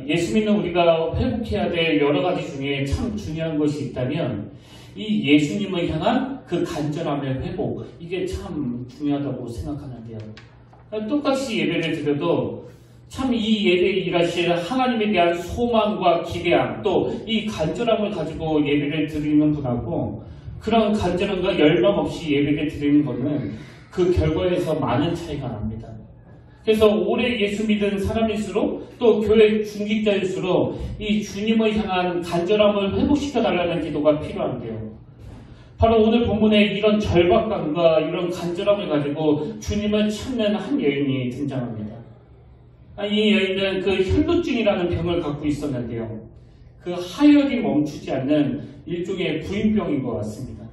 예수 믿는 우리가 회복해야 될 여러 가지 중에 참 중요한 것이 있다면 이 예수님을 향한 그 간절함의 회복, 이게 참 중요하다고 생각하는데요. 똑같이 예배를 드려도 참 이 예배에 일하실 하나님에 대한 소망과 기대함, 또 이 간절함을 가지고 예배를 드리는 분하고 그런 간절함과 열망 없이 예배를 드리는 것은 그 결과에서 많은 차이가 납니다. 그래서 오래 예수 믿은 사람일수록 또 교회 중직자일수록 이 주님을 향한 간절함을 회복시켜달라는 기도가 필요한데요. 바로 오늘 본문에 이런 절박감과 이런 간절함을 가지고 주님을 찾는 한 여인이 등장합니다. 이 여인은 그 혈루증이라는 병을 갖고 있었는데요. 그 하혈이 멈추지 않는 일종의 부인병인 것 같습니다.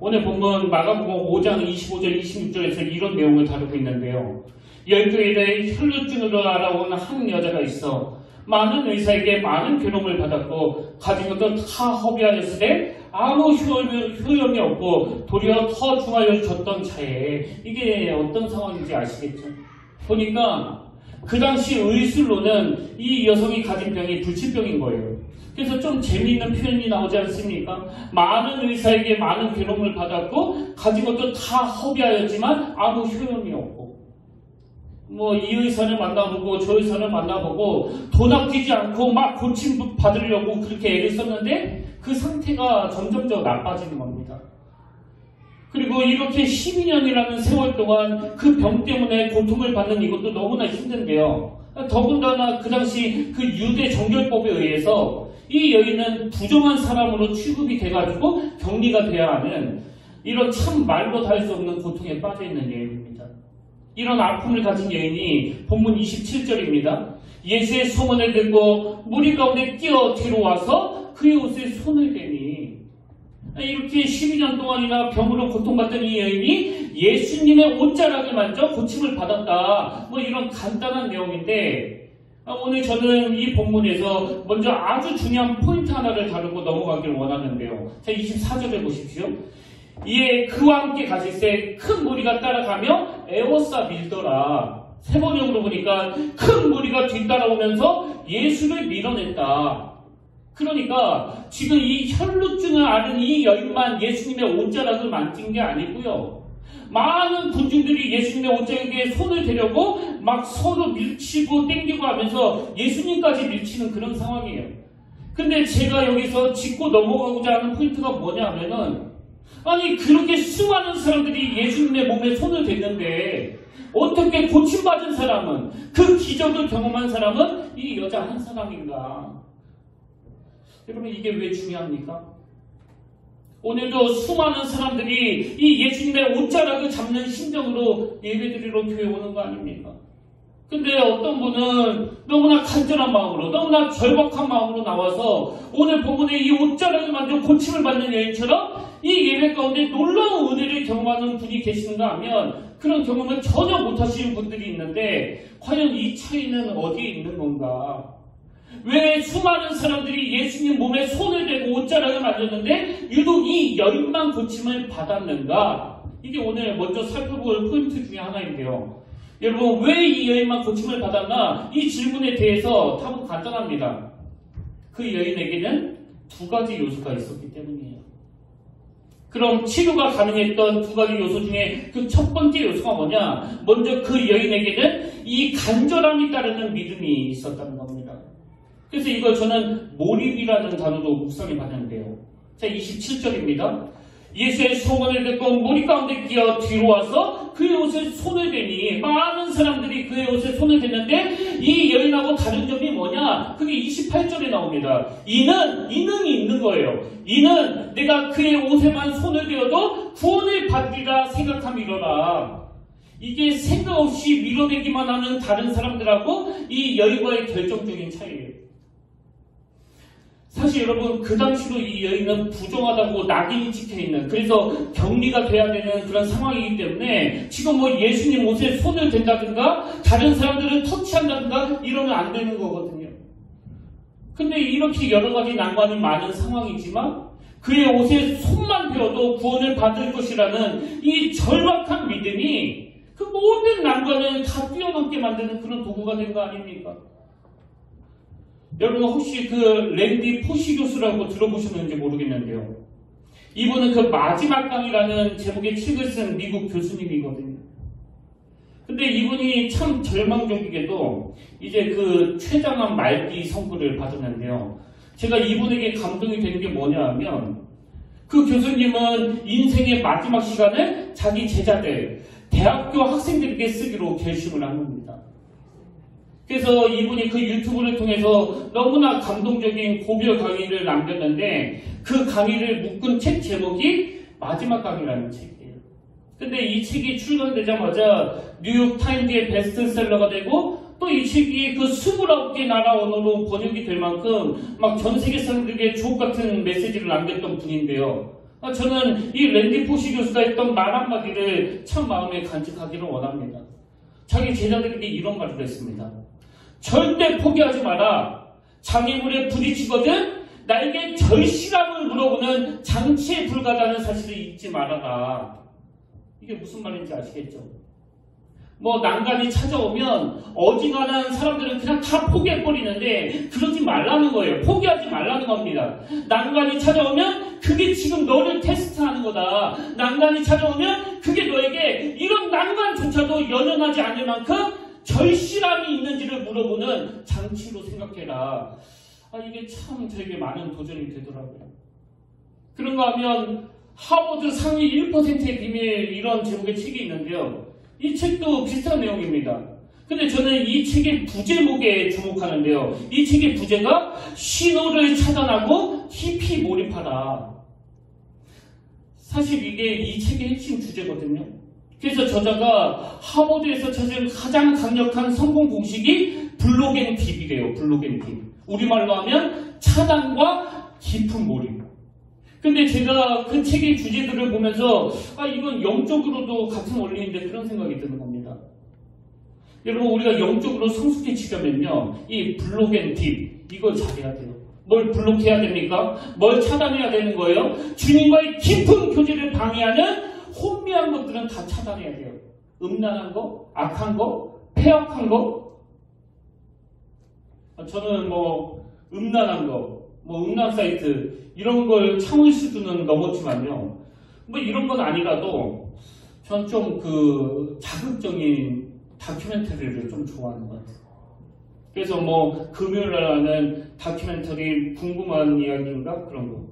오늘 본문 마가복음 5장 25절 26절에서 이런 내용을 다루고 있는데요. 12일에 혈루증으로 알아온 한 여자가 있어 많은 의사에게 많은 괴로움을 받았고 가진 것도 다 허비하였을 때 아무 효용이 없고 도리어 더 중하여졌던 차에 이게 어떤 상황인지 아시겠죠? 보니까 그 당시 의술로는 이 여성이 가진 병이 불치병인 거예요. 그래서 좀 재미있는 표현이 나오지 않습니까? 많은 의사에게 많은 괴로움을 받았고 가진 것도 다 허비하였지만 아무 효용이 없고 이 의사를 만나보고 저 의사를 만나보고 돈 아끼지 않고 막 고침 받으려고 그렇게 애를 썼는데 그 상태가 점점 더 나빠지는 겁니다. 그리고 이렇게 12년이라는 세월 동안 그 병 때문에 고통을 받는 이것도 너무나 힘든데요. 더군다나 그 당시 그 유대 정결법에 의해서 이 여인은 부정한 사람으로 취급이 돼가지고 격리가 돼야 하는 이런 참 말로 다 할 수 없는 고통에 빠져있는 여인입니다. 이런 아픔을 가진 여인이 본문 27절입니다. 예수의 소문을 듣고 무리 가운데 끼어 뒤로 와서 그의 옷에 손을 대니 이렇게 12년 동안이나 병으로 고통받던 이 여인이 예수님의 옷자락을 만져 고침을 받았다. 이런 간단한 내용인데 오늘 저는 이 본문에서 먼저 아주 중요한 포인트 하나를 다루고 넘어가길 원하는데요. 자, 24절을 보십시오. 이에 그와 함께 가실새 큰 무리가 따라가며 에워싸 밀더라. 세번역으로 보니까 큰 무리가 뒤따라오면서 예수를 밀어냈다. 그러니까 지금 이 혈루증을 앓은 이 여인만 예수님의 옷자락을 만진 게 아니고요. 많은 군중들이 예수님의 옷자락에 손을 대려고 막 서로 밀치고 땡기고 하면서 예수님까지 밀치는 그런 상황이에요. 근데 제가 여기서 짚고 넘어가고자 하는 포인트가 뭐냐 하면은 아니 그렇게 수많은 사람들이 예수님의 몸에 손을 댔는데 어떻게 고침받은 사람은 그 기적을 경험한 사람은 이 여자 한 사람인가? 여러분 이게 왜 중요합니까? 오늘도 수많은 사람들이 이 예수님의 옷자락을 잡는 심정으로 예배드리러 교회 오는 거 아닙니까? 근데 어떤 분은 너무나 간절한 마음으로 너무나 절박한 마음으로 나와서 오늘 본문에 이 옷자락을 만져 고침을 받는 여인처럼 이 예배 가운데 놀라운 은혜를 경험하는 분이 계시는가 하면 그런 경험을 전혀 못하시는 분들이 있는데 과연 이 차이는 어디에 있는 건가? 왜 수많은 사람들이 예수님 몸에 손을 대고 옷자락을 만졌는데 유독 이 여인만 고침을 받았는가? 이게 오늘 먼저 살펴볼 포인트 중에 하나인데요. 여러분 왜 이 여인만 고침을 받았나? 이 질문에 대해서 답은 간단합니다. 그 여인에게는 두 가지 요소가 있었기 때문이에요. 그럼 치료가 가능했던 두 가지 요소 중에 그 첫 번째 요소가 뭐냐? 먼저 그 여인에게는 이 간절함이 따르는 믿음이 있었다는 겁니다. 그래서 이걸 저는 몰입이라는 단어로 묵상해봤는데요. 자, 27절입니다. 예수의 소문을 듣고 무리 가운데 끼어 뒤로 와서 그의 옷에 손을 대니 많은 사람들이 그의 옷에 손을 댔는데 이 여인하고 다른 점이 뭐냐? 그게 28절에 나옵니다. 이는 있는 거예요. 이는 내가 그의 옷에만 손을 대어도 구원을 받리라 생각함이로라. 이게 생각 없이 밀어내기만 하는 다른 사람들하고 이 여인과의 결정적인 차이예요. 사실 여러분 그 당시로 이 여인은 부정하다고 낙인이 찍혀있는 그래서 격리가 돼야 되는 그런 상황이기 때문에 지금 예수님 옷에 손을 댄다든가 다른 사람들을 터치한다든가 이러면 안 되는 거거든요. 근데 이렇게 여러 가지 난관이 많은 상황이지만 그의 옷에 손만 대어도 구원을 받을 것이라는 이 절박한 믿음이 그 모든 난관을 다 뛰어넘게 만드는 그런 도구가 된 거 아닙니까? 여러분 혹시 그 랜디 포시 교수라고 들어보셨는지 모르겠는데요. 이분은 그 마지막 강이라는 제목의 책을 쓴 미국 교수님이거든요. 근데 이분이 참 절망적이게도 이제 그 최장암 말기 선고를 받았는데요. 제가 이분에게 감동이 되는 게 뭐냐 하면 그 교수님은 인생의 마지막 시간을 자기 제자들, 대학교 학생들에게 쓰기로 결심을 한 겁니다. 그래서 이분이 그 유튜브를 통해서 너무나 감동적인 고별 강의를 남겼는데 그 강의를 묶은 책 제목이 마지막 강의라는 책이에요. 근데 이 책이 출간되자마자 뉴욕 타임즈의 베스트셀러가 되고 또 이 책이 그 29개 나라 언어로 번역이 될 만큼 막 전 세계 사람들에게 주옥 같은 메시지를 남겼던 분인데요. 저는 이 랜디 포시 교수가 했던 말 한마디를 참 마음에 간직하기를 원합니다. 자기 제자들에게 이런 말을 했습니다. 절대 포기하지 마라. 장애물에 부딪히거든 나에게 절실함을 물어보는 장치에 불과하다는 사실을 잊지 말아라. 이게 무슨 말인지 아시겠죠? 뭐 난간이 찾아오면 어지간한 사람들은 그냥 다 포기해버리는데 그러지 말라는 거예요. 포기하지 말라는 겁니다. 난간이 찾아오면 그게 지금 너를 테스트하는 거다. 난간이 찾아오면 그게 너에게 이런 난간조차도 연연하지 않을 만큼 절실함이 있는지를 물어보는 장치로 생각해라. 이게 참 저에게 많은 도전이 되더라고요. 그런가 하면 하버드 상위 1%의 비밀 이런 제목의 책이 있는데요. 이 책도 비슷한 내용입니다. 근데 저는 이 책의 부제목에 주목하는데요. 이 책의 부제가 신호를 차단하고 깊이 몰입하라. 사실 이게 이 책의 핵심 주제거든요. 그래서 저자가 하버드에서 찾은 가장 강력한 성공 공식이 블록 앤 딥이래요. 블록 앤 딥. 우리말로 하면 차단과 깊은 몰입. 근데 제가 그 책의 주제들을 보면서 이건 영적으로도 같은 원리인데 그런 생각이 드는 겁니다. 여러분 우리가 영적으로 성숙해지려면요. 이 블록 앤 딥 이거 잘해야 돼요. 뭘 블록해야 됩니까? 뭘 차단해야 되는 거예요? 주님과의 깊은 교제를 방해하는 혼미한 것들은 다 차단해야 돼요. 음란한 거, 악한 거, 폐악한 거. 저는 음란한 거, 음란 사이트 이런 걸 참을 수준은 넘었지만요. 이런 건 아니라도 전 좀 자극적인 다큐멘터리를 좀 좋아하는 것 같아요. 그래서 금요일날 하는 다큐멘터리 궁금한 이야기인가 그런 거.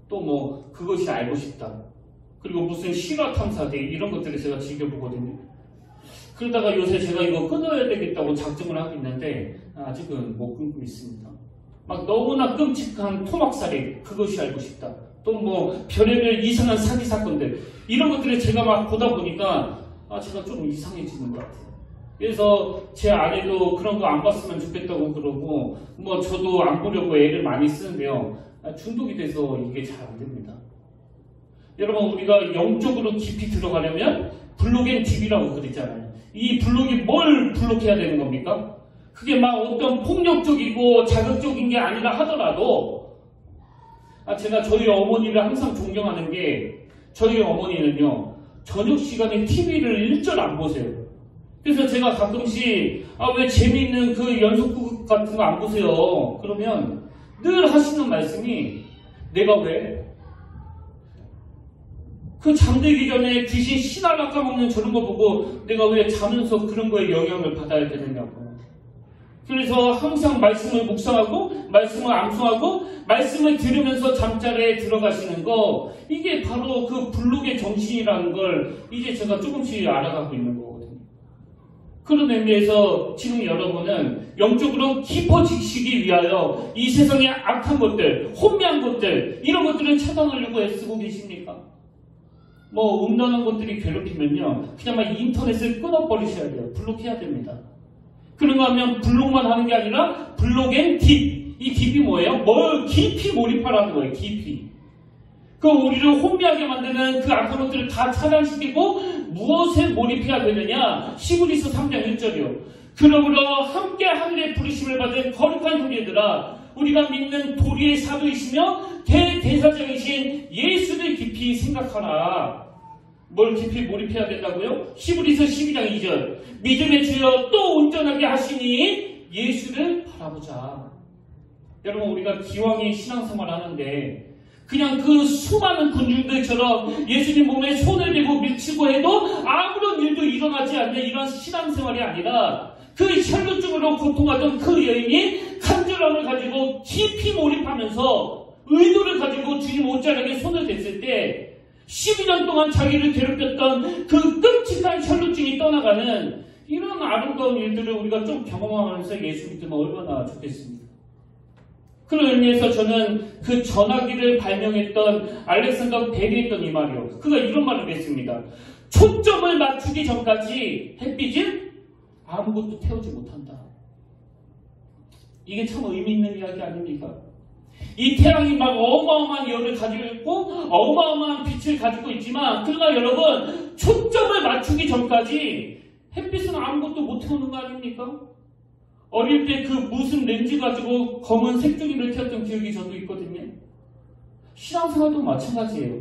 또 그것이 알고 싶다. 그리고 무슨 실화 탐사대 이런 것들을 제가 즐겨보거든요. 그러다가 요새 제가 이거 끊어야 되겠다고 작정을 하고 있는데 아직은 못 끊고 있습니다. 너무나 끔찍한 토막살인 그것이 알고 싶다. 또 별의별 이상한 사기 사건들 이런 것들을 제가 보다 보니까 제가 좀 이상해지는 것 같아요. 그래서 제 아내도 그런 거 안 봤으면 좋겠다고 그러고 저도 안 보려고 애를 많이 쓰는데요. 중독이 돼서 이게 잘 안 됩니다. 여러분 우리가 영적으로 깊이 들어가려면 블록 앤 딥이라고 그랬잖아요. 이 블록이 뭘 블록해야 되는 겁니까? 그게 어떤 폭력적이고 자극적인 게 아니라 하더라도 제가 저희 어머니를 항상 존경하는 게 저희 어머니는요. 저녁 시간에 TV를 일절 안 보세요. 그래서 제가 가끔씩 왜 재미있는 그 연속극 같은 거 안 보세요? 그러면 늘 하시는 말씀이 내가 왜? 그 잠들기 전에 귀신 신알 까먹는 저런 거 보고 내가 왜 자면서 그런 거에 영향을 받아야 되느냐고. 그래서 항상 말씀을 묵상하고 말씀을 암송하고 말씀을 들으면서 잠자리에 들어가시는 거 이게 바로 그 블록의 정신이라는 걸 이제 제가 조금씩 알아가고 있는 거거든요. 그런 의미에서 지금 여러분은 영적으로 깊어지시기 위하여 이 세상의 악한 것들, 혼미한 것들 이런 것들을 차단하려고 애쓰고 계십니까? 음란한 것들이 괴롭히면요 그냥 인터넷을 끊어버리셔야 돼요. 블록해야 됩니다. 그런가 하면 블록만 하는 게 아니라 블록 앤 딥. 이 딥이 뭐예요? 뭘 깊이 몰입하라는 거예요. 깊이. 우리를 혼미하게 만드는 그 악한 것들을 다 차단시키고 무엇에 몰입해야 되느냐? 히브리서 3장 1절이요. 그러므로 함께 하늘의 부르심을 받은 거룩한 형제들아 우리가 믿는 도리의 사도이시며 대대사장이신 예수를 깊이 생각하라. 뭘 깊이 몰입해야 된다고요? 히브리서 12장 2절 믿음의 주여 또 온전하게 하시니 예수를 바라보자. 여러분, 우리가 기왕에 신앙생활 하는데 그냥 그 수많은 군중들처럼 예수님 몸에 손을 대고 밀치고 해도 아무런 일도 일어나지 않는 이런 신앙생활이 아니라 그 혈루증으로 고통하던 그 여인이 간절함을 가지고 깊이 몰입하면서 의도를 가지고 주님 옷자락에 손을 댔을 때 12년 동안 자기를 괴롭혔던 그 끔찍한 혈루증이 떠나가는 이런 아름다운 일들을 우리가 좀 경험하면서 예수 믿으면 얼마나 좋겠습니까? 그런 의미에서 저는 그 전화기를 발명했던 알렉산더 벨이 했던 이 말이요. 그가 이런 말을 했습니다. 초점을 맞추기 전까지 햇빛은 아무것도 태우지 못한다. 이게 참 의미 있는 이야기 아닙니까? 이 태양이 막 어마어마한 열을 가지고 있고 어마어마한 빛을 가지고 있지만 그러나 여러분 초점을 맞추기 전까지 햇빛은 아무것도 못 태우는 거 아닙니까? 어릴 때 그 무슨 렌즈 가지고 검은 색종이를 태웠던 기억이 저도 있거든요. 신앙생활도 마찬가지예요.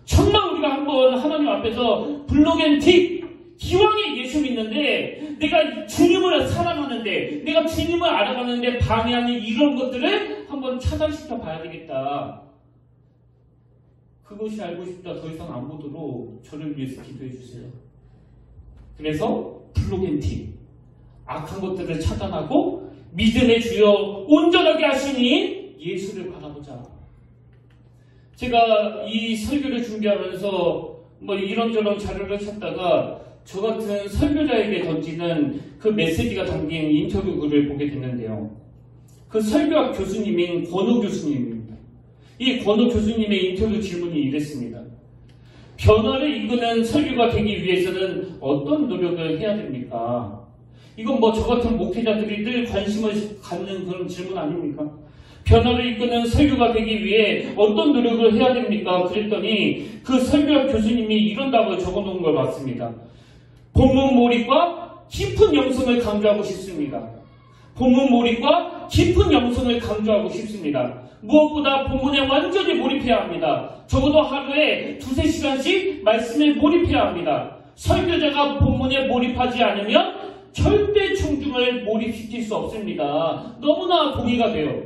정말 우리가 한번 하나님 앞에서 블록앤틱 기왕에 예수 믿는데 내가 주님을 사랑하는데 내가 주님을 알아가는데 방해하는 이런 것들을 한번 차단시켜 봐야 되겠다. 그것이 알고 싶다. 더 이상 안 보도록 저를 위해서 기도해 주세요. 그래서 블록앤틱 악한 것들을 차단하고 믿음의 주여 온전하게 하시니 예수를 바라보자. 제가 이 설교를 준비하면서 뭐 이런저런 자료를 찾다가 저 같은 설교자에게 던지는 그 메시지가 담긴 인터뷰 글을 보게 됐는데요. 그 설교학 교수님인 권호 교수님입니다. 이 권호 교수님의 인터뷰 질문이 이랬습니다. 변화를 이끄는 설교가 되기 위해서는 어떤 노력을 해야 됩니까? 이건 뭐 저 같은 목회자들이 늘 관심을 갖는 그런 질문 아닙니까? 변화를 이끄는 설교가 되기 위해 어떤 노력을 해야 됩니까? 그랬더니 그 설교학 교수님이 이런 답을 적어놓은 걸 봤습니다. 본문 몰입과 깊은 영성을 강조하고 싶습니다. 본문 몰입과 깊은 영성을 강조하고 싶습니다. 무엇보다 본문에 완전히 몰입해야 합니다. 적어도 하루에 2-3시간씩 말씀에 몰입해야 합니다. 설교자가 본문에 몰입하지 않으면 절대 청중을 몰입시킬 수 없습니다. 너무나 동의가 돼요.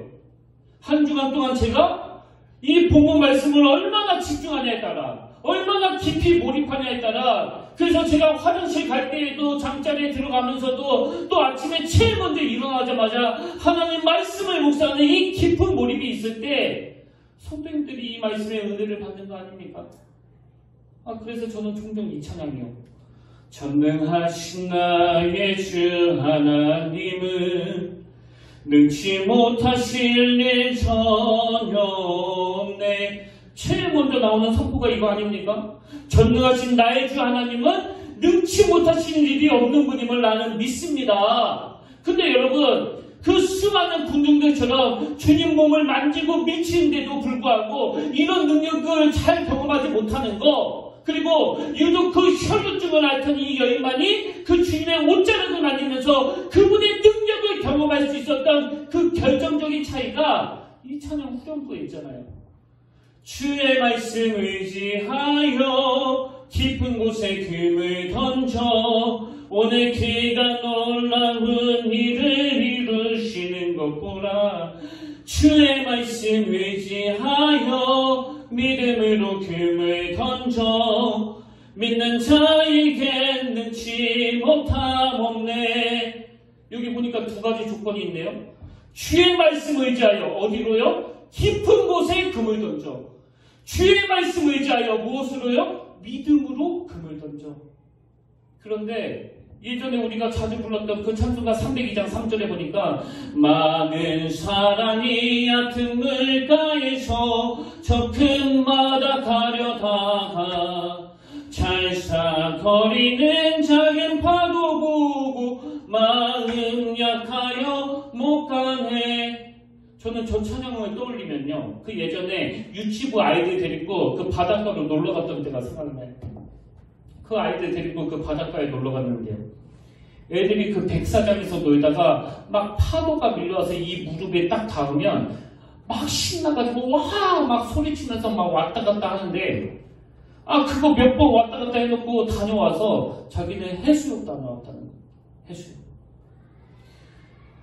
한 주간 동안 제가 이 본문 말씀을 얼마나 집중하냐에 따라 얼마나 깊이 몰입하냐에 따라 그래서 제가 화장실 갈 때에도 잠자리에 들어가면서도 또 아침에 제일 먼저 일어나자마자 하나님 말씀을 묵상하는 이 깊은 몰입이 있을 때 성도님들이 이 말씀의 은혜를 받는 거 아닙니까? 그래서 저는 종종 이 찬양이요. 전능하신 나의 주 하나님은 능치 못하실 일 전혀 없네. 제일 먼저 나오는 선포가 이거 아닙니까? 전능하신 나의 주 하나님은 능치 못하시는 일이 없는 분임을 나는 믿습니다. 근데 여러분 그 수많은 군중들처럼 주님 몸을 만지고 미치는데도 불구하고 이런 능력을 잘 경험하지 못하는 거 그리고 유독 그 혈루증을 앓던 이 여인만이 그 주님의 옷자락을 만지면서 그분의 능력을 경험할 수 있었던 그 결정적인 차이가 이 찬양 후렴구에 있잖아요. 주의 말씀 의지하여 깊은 곳에 금을 던져 오늘 그가 놀라운 일을 이루시는 것 보라. 주의 말씀 의지하여 믿음으로 금을 던져 믿는 자에겐 능치 못함 없네. 여기 보니까 2가지 조건이 있네요. 주의 말씀 의지하여 어디로요? 깊은 곳에 금을 던져. 주의 말씀 의지하여 무엇으로요? 믿음으로 금을 던져. 그런데 예전에 우리가 자주 불렀던 그 찬송가 302장 3절에 보니까 많은 사람이 얕은 물가에서 저 금마다 가려다가 찰싹거리는 작은 파도 보고 마음 약하여 못 가네. 저는 저 찬양을 떠올리면요, 그 예전에 유치부 아이들 데리고 그 바닷가로 놀러 갔던 때가 생각나요. 그 아이들 데리고 그 바닷가에 놀러 갔는데요, 애들이 그 백사장에서 놀다가 막 파도가 밀려와서 이 무릎에 딱 닿으면 막 신나가지고 와 막 소리치면서 막 왔다 갔다 하는데, 그거 몇 번 왔다 갔다 해놓고 다녀와서 자기는 해수욕 다녀왔다는 거예요. 해수욕.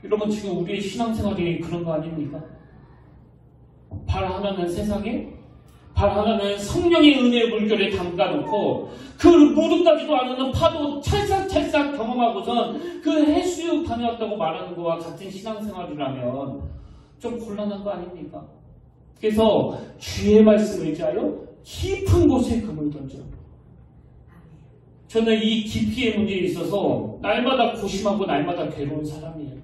여러분, 지금 우리의 신앙생활이 그런 거 아닙니까? 발 하나는 세상에, 발 하나는 성령의 은혜의 물결에 담가놓고 그 무릎까지도 안 오는 파도 찰싹찰싹 경험하고선 그 해수욕 다녀왔다고 말하는 것과 같은 신앙생활이라면 좀 곤란한 거 아닙니까? 그래서 주의 말씀을 의지하여 깊은 곳에 금을 던져. 저는 이 깊이의 문제에 있어서 날마다 고심하고 날마다 괴로운 사람이에요.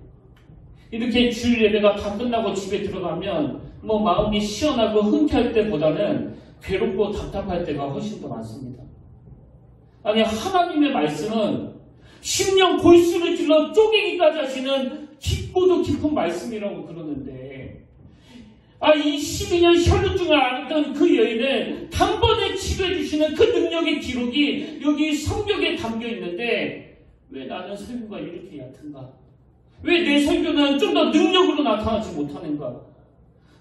이렇게 주일 예배가 다 끝나고 집에 들어가면 뭐 마음이 시원하고 흔쾌할 때보다는 괴롭고 답답할 때가 훨씬 더 많습니다. 아니, 하나님의 말씀은 심령 골수를 찔러 쪼개기까지 하시는 깊고도 깊은 말씀이라고 그러는데, 이 12년 혈루증을 앓았던 그 여인을 단번에 치료해 주시는 그 능력의 기록이 여기 성경에 담겨 있는데, 왜 나는 설교가 이렇게 얕은가? 왜 내 설교는 좀 더 능력으로 나타나지 못하는가?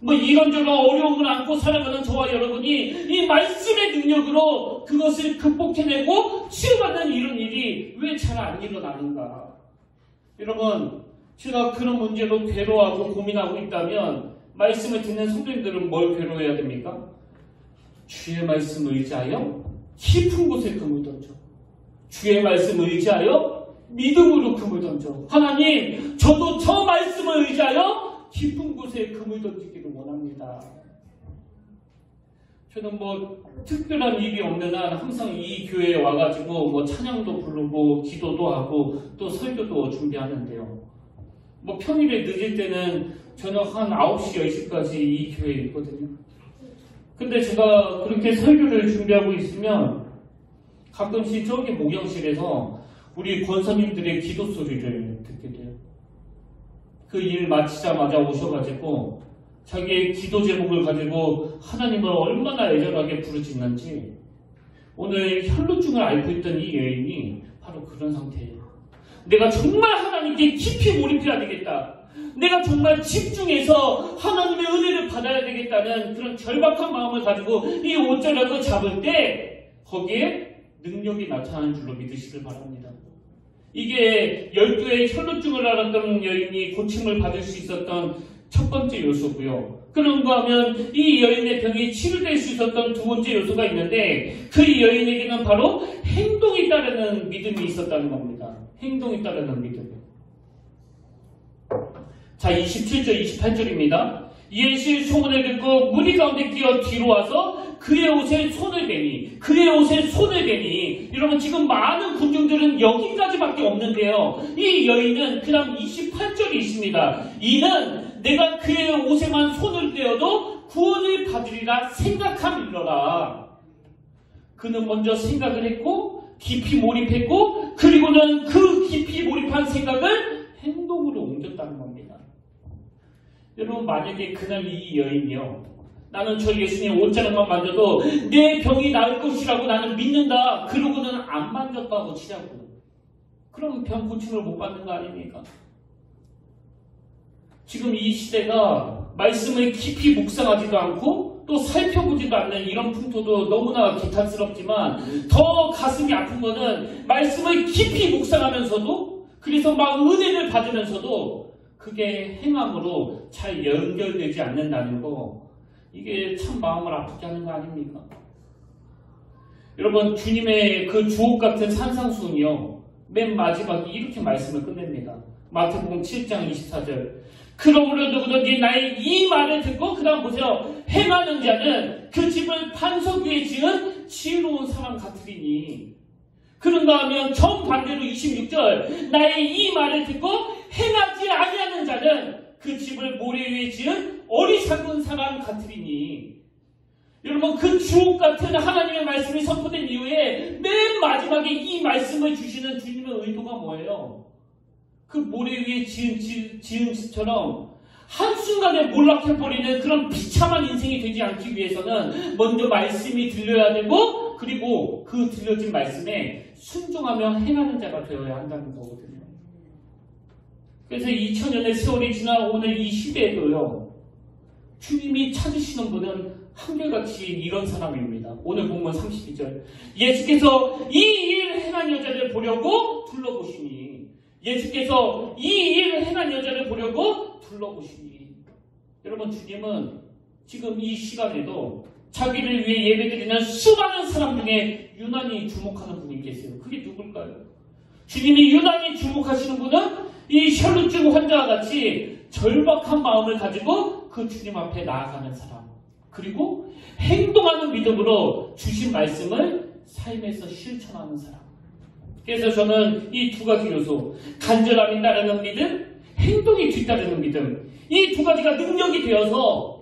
뭐 이런저런 어려움을 안고 살아가는 저와 여러분이 이 말씀의 능력으로 그것을 극복해내고 치유받는 이런 일이 왜 잘 안 일어나는가? 여러분, 제가 그런 문제로 괴로워하고 고민하고 있다면 말씀을 듣는 성도님들은 뭘 괴로워해야 됩니까? 주의 말씀을 의지하여 깊은 곳에 금을 던져. 주의 말씀을 의지하여 믿음으로 금을 던져. 하나님, 저도 저 말씀을 의지하여 깊은 곳에 금을 던지기를 원합니다. 저는 뭐 특별한 일이 없는 한 항상 이 교회에 와가지고 뭐 찬양도 부르고 기도도 하고 또 설교도 준비하는데요. 뭐 평일에 늦을 때는 저녁 한 9시, 10시까지 이 교회에 있거든요. 근데 제가 그렇게 설교를 준비하고 있으면 가끔씩 저기 목영실에서 우리 권사님들의 기도 소리를 듣게 돼요. 그 일 마치자마자 오셔가지고 자기의 기도 제목을 가지고 하나님을 얼마나 애절하게 부르짖는지, 오늘 혈루증을 앓고 있던 이 여인이 바로 그런 상태예요. 내가 정말 하나님께 깊이 몰입해야 되겠다. 내가 정말 집중해서 하나님의 은혜를 받아야 되겠다는 그런 절박한 마음을 가지고 이 옷자락을 잡을 때 거기에 능력이 나타나는 줄로 믿으시길 바랍니다. 이게 12의 혈루증을 앓았던 여인이 고침을 받을 수 있었던 첫 번째 요소고요. 그런가 하면 이 여인의 병이 치료될 수 있었던 두 번째 요소가 있는데, 그 여인에게는 바로 행동이 따르는 믿음이 있었다는 겁니다. 행동이 따르는 믿음. 자, 27절, 28절입니다. 예수의 소문을 듣고 무리 가운데 뛰어 뒤로 와서 그의 옷에 손을 대니, 여러분 지금 많은 군중들은 여기까지밖에 없는데요. 이 여인은 그 다음 28절이 있습니다. 이는 내가 그의 옷에만 손을 대어도 구원을 받으리라 생각함이러라. 그는 먼저 생각을 했고 깊이 몰입했고, 그리고는 그 깊이 몰입한 생각을 행동으로 옮겼다는 겁니다. 여러분, 만약에 그날 이 여인이요, 나는 저 예수님 옷자락만 만져도 내 병이 나을 것이라고 나는 믿는다, 그러고는 안 만졌다고 치자고요. 그럼 병 고침을 못 받는 거 아닙니까? 지금 이 시대가 말씀을 깊이 묵상하지도 않고 또 살펴보지도 않는 이런 풍토도 너무나 기탄스럽지만, 더 가슴이 아픈 거는 말씀을 깊이 묵상하면서도, 그래서 막 은혜를 받으면서도 그게 행함으로 잘 연결되지 않는다는 거, 이게 참 마음을 아프게 하는 거 아닙니까? 여러분, 주님의 그 주옥 같은 산상수훈이요, 맨 마지막에 이렇게 말씀을 끝냅니다. 마태복음 7장 24절. 그러므로 누구든지 나의 이 말을 듣고, 그 다음 보세요. 행하는 자는 그 집을 반석 위에 지은 지혜로운 사람 같으리니. 그런가 하면 정반대로 26절. 나의 이 말을 듣고 행하지 아니하는 자는 그 집을 모래 위에 지은 어리석은 사람 같으리니. 여러분, 그 주옥 같은 하나님의 말씀이 선포된 이후에 맨 마지막에 이 말씀을 주시는 주님의 의도가 뭐예요? 그 모래 위에 지은 집처럼 한순간에 몰락해버리는 그런 비참한 인생이 되지 않기 위해서는 먼저 말씀이 들려야 되고, 그리고 그 들려진 말씀에 순종하며 행하는 자가 되어야 한다는 거거든요. 그래서 2000년의 세월이 지나 오늘 이 시대에도요, 주님이 찾으시는 분은 한결같이 이런 사람입니다. 오늘 본문 32절. 예수께서 이 일 행한 여자를 보려고 둘러보시니. 예수께서 이 일 행한 여자를 보려고 둘러보시니. 여러분, 주님은 지금 이 시간에도 자기를 위해 예배드리는 수많은 사람 중에 유난히 주목하는 분이 계세요. 그게 누굴까요? 주님이 유난히 주목하시는 분은 이 혈루증 환자와 같이 절박한 마음을 가지고 그 주님 앞에 나아가는 사람, 그리고 행동하는 믿음으로 주신 말씀을 삶에서 실천하는 사람. 그래서 저는 이 두 가지 요소, 간절함이 따르는 믿음, 행동이 뒤따르는 믿음, 이 두 가지가 능력이 되어서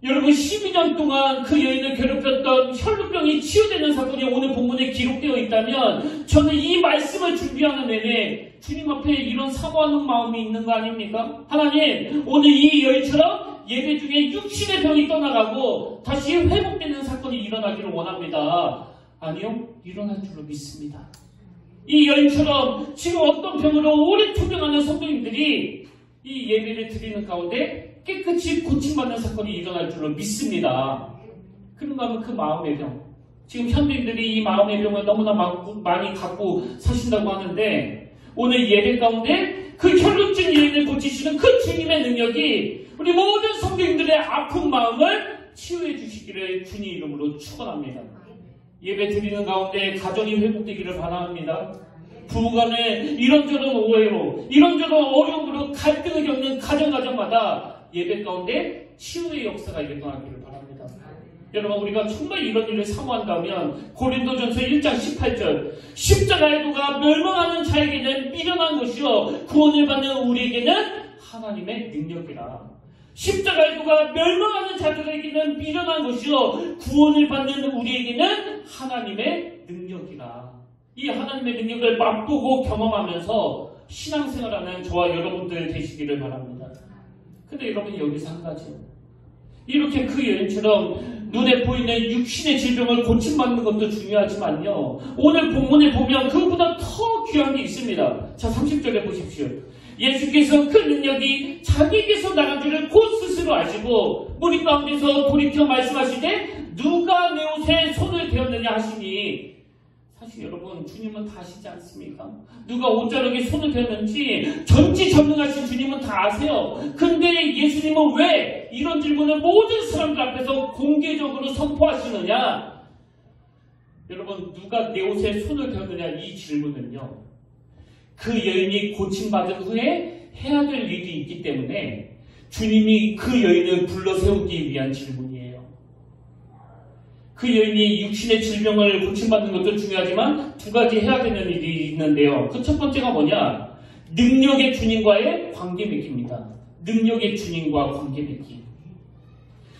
여러분 12년 동안 그 여인을 괴롭혔던 혈루병이 치유되는 사건이 오늘 본문에 기록되어 있다면 저는 이 말씀을 준비하는 내내 주님 앞에 이런 사모하는 마음이 있는 거 아닙니까? 하나님, 오늘 이 여인처럼 예배 중에 육신의 병이 떠나가고 다시 회복되는 사건이 일어나기를 원합니다. 아니요, 일어날 줄로 믿습니다. 이 여인처럼 지금 어떤 병으로 오래 투병하는 성도님들이 이 예배를 드리는 가운데 깨끗이 고침받는 사건이 일어날 줄로 믿습니다. 그런가 하면 그 마음의 병, 지금 현대인들이 이 마음의 병을 너무나 많이 갖고 사신다고 하는데 오늘 예배 가운데 그 혈루증 여인을 고치시는 그 주님의 능력이 우리 모든 성도님들의 아픈 마음을 치유해 주시기를 주님 이름으로 축원합니다. 예배 드리는 가운데 가정이 회복되기를 바랍니다. 부부간에 이런저런 오해로 이런저런 어려움으로 갈등을 겪는 가정마다 예배 가운데 치유의 역사가 일어나기를 바랍니다. 여러분, 우리가 정말 이런 일을 사모한다면 고린도전서 1장 18절 십자가의 도가 멸망하는 자에게는 미련한 것이요 구원을 받는 우리에게는 하나님의 능력이라. 십자가의 도가 멸망하는 자들에게는 미련한 것이요 구원을 받는 우리에게는 하나님의 능력이라. 이 하나님의 능력을 맛보고 경험하면서 신앙생활하는 저와 여러분들 되시기를 바랍니다. 근데 여러분, 여기서 한 가지요. 이렇게 그 여인처럼 눈에 보이는 육신의 질병을 고침받는 것도 중요하지만요, 오늘 본문에 보면 그것보다 더 귀한 게 있습니다. 자, 30절에 보십시오. 예수께서 그 능력이 자기에게서 나간 줄을 곧 스스로 아시고 무리 가운데서 돌이켜 말씀하시되 누가 내 옷에 손을 대었느냐 하시니, 사실 여러분, 주님은 다 아시지 않습니까? 누가 옷자락에 손을 대었는지 전지전능하신 주님은 다 아세요. 근데 예수님은 왜 이런 질문을 모든 사람들 앞에서 공개적으로 선포하시느냐? 여러분, 누가 내 옷에 손을 대었느냐, 이 질문은요, 그 여인이 고침받은 후에 해야 될 일이 있기 때문에 주님이 그 여인을 불러 세우기 위한 질문이에요. 그 여인이 육신의 질병을 고침받는 것도 중요하지만 두 가지 해야 되는 일이 있는데요. 그 첫 번째가 뭐냐? 능력의 주님과의 관계 맺기입니다. 능력의 주님과 관계 맺기.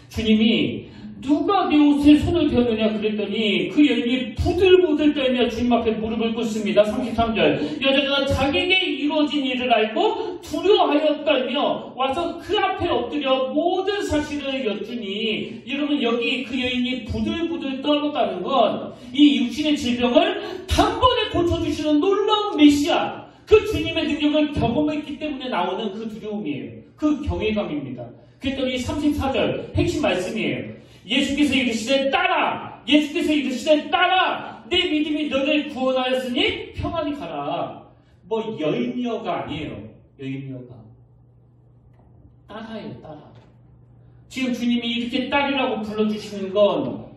주님이 누가 네 옷에 손을 대었느냐 그랬더니 그 여인이 부들부들 떨며 주님 앞에 무릎을 꿇습니다. 33절. 여자가 자기에게 이루어진 일을 알고 두려워하여 떨며 와서 그 앞에 엎드려 모든 사실을 여쭈니, 여러분, 여기 그 여인이 부들부들 떨었다는 건 이 육신의 질병을 단번에 고쳐주시는 놀라운 메시아, 그 주님의 능력을 경험했기 때문에 나오는 그 두려움이에요. 그 경외감입니다. 그랬더니 34절 핵심 말씀이에요. 예수께서 이르시되 따라, 예수께서 이르시되 따라, 내 믿음이 너를 구원하였으니 평안히 가라. 뭐 여인이여가 아니에요. 여인이여가 따라예요. 따라. 지금 주님이 이렇게 딸이라고 불러주시는 건